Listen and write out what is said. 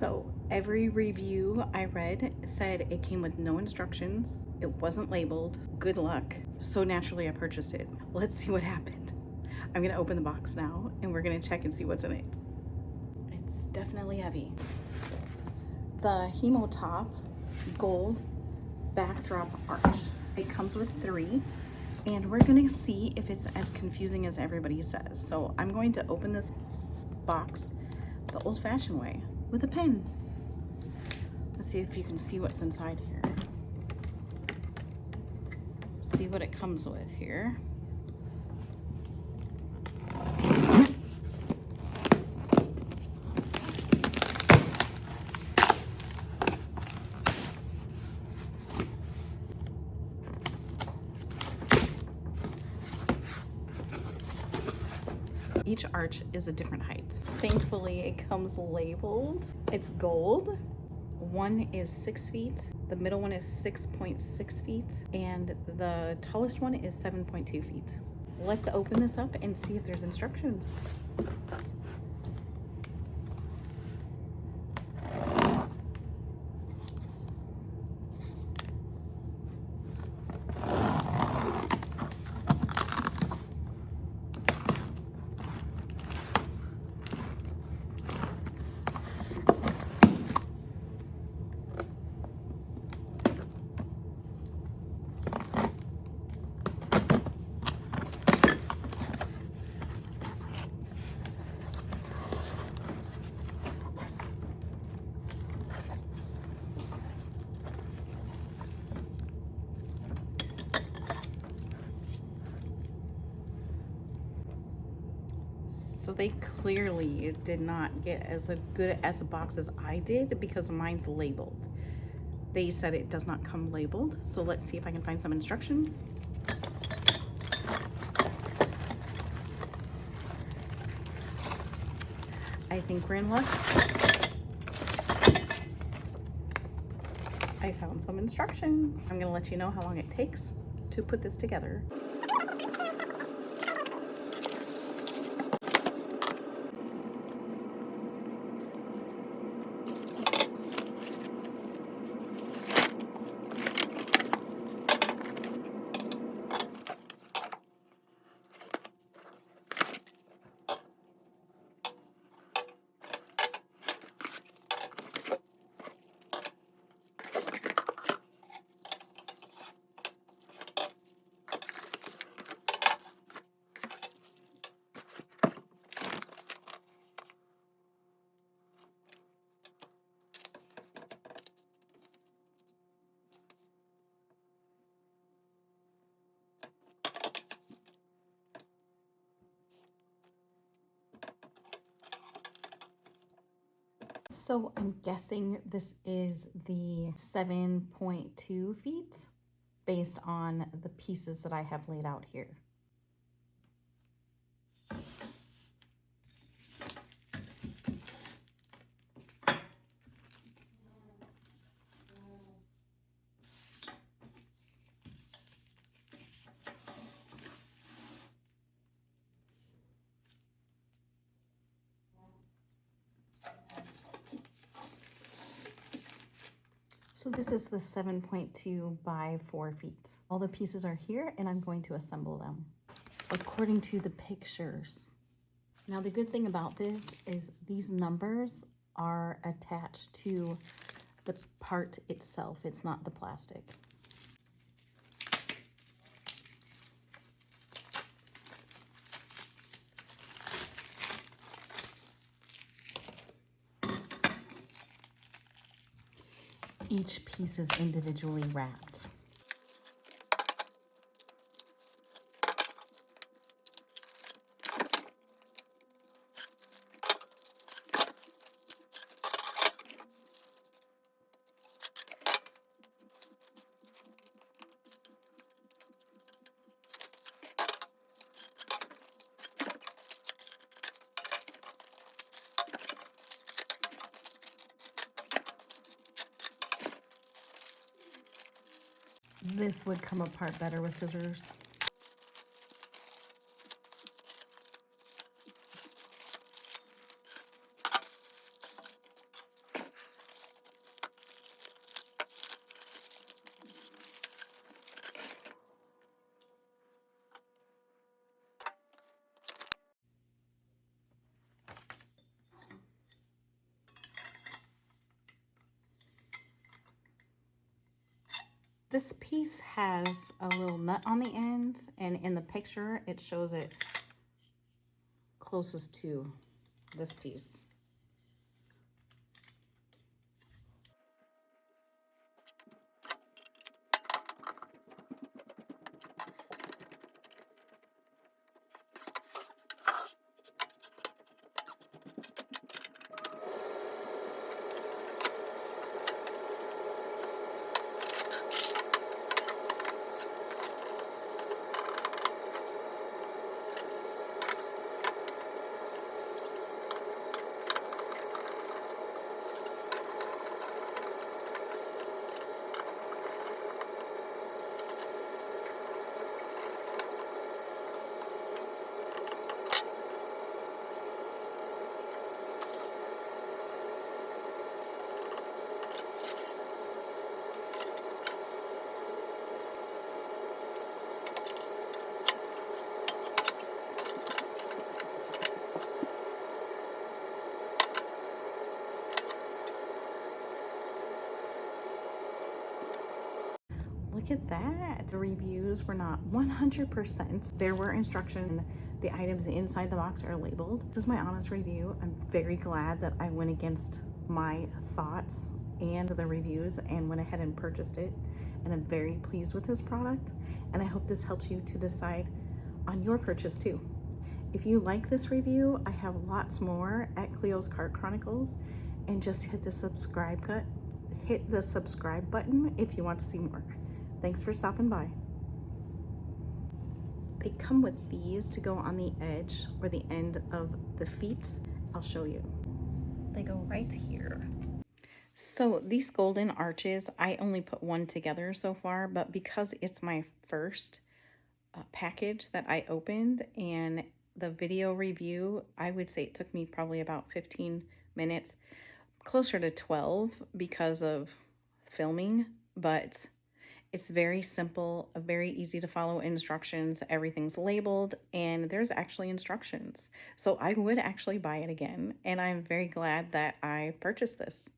So every review I read said it came with no instructions, it wasn't labeled, good luck. So naturally I purchased it. Let's see what happened. I'm gonna open the box now and we're gonna check and see what's in it. It's definitely heavy. The Hemmotop gold backdrop arch. It comes with 3 and we're gonna see if it's as confusing as everybody says. So I'm going to open this box the old-fashioned way with a pen. Let's see if you can see what's inside here. See what it comes with here. Each arch is a different height. Thankfully, it comes labeled. It's gold. One is 6 feet. The middle one is 6.6 feet. And the tallest one is 7.2 feet. Let's open this up and see if there's instructions. So they clearly did not get as good as a box as I did because mine's labeled. They said it does not come labeled. So let's see if I can find some instructions. I think we're in luck. I found some instructions. I'm gonna let you know how long it takes to put this together. So I'm guessing this is the 7.2 feet based on the pieces that I have laid out here. So this is the 7.2 by 4 feet. All the pieces are here and I'm going to assemble them according to the pictures. Now the good thing about this is these numbers are attached to the part itself. It's not the plastic. Each piece is individually wrapped. This would come apart better with scissors. This piece has a little nut on the end, and in the picture it shows it closest to this piece. Look at that. The reviews were not 100%. There were instructions. The items inside the box are labeled. This is my honest review. I'm very glad that I went against my thoughts and the reviews and went ahead and purchased it. And I'm very pleased with this product. And I hope this helps you to decide on your purchase too. If you like this review, I have lots more at Cleo's Chronicles, and just hit the subscribe button if you want to see more. Thanks for stopping by. They come with these to go on the edge or the end of the feet. I'll show you. They go right here. So these golden arches, I only put one together so far, but because it's my first package that I opened and the video review, I would say it took me probably about 15 minutes, closer to 12 because of filming, but it's very simple, very easy to follow instructions. Everything's labeled and there's actually instructions. So I would actually buy it again, and I'm very glad that I purchased this.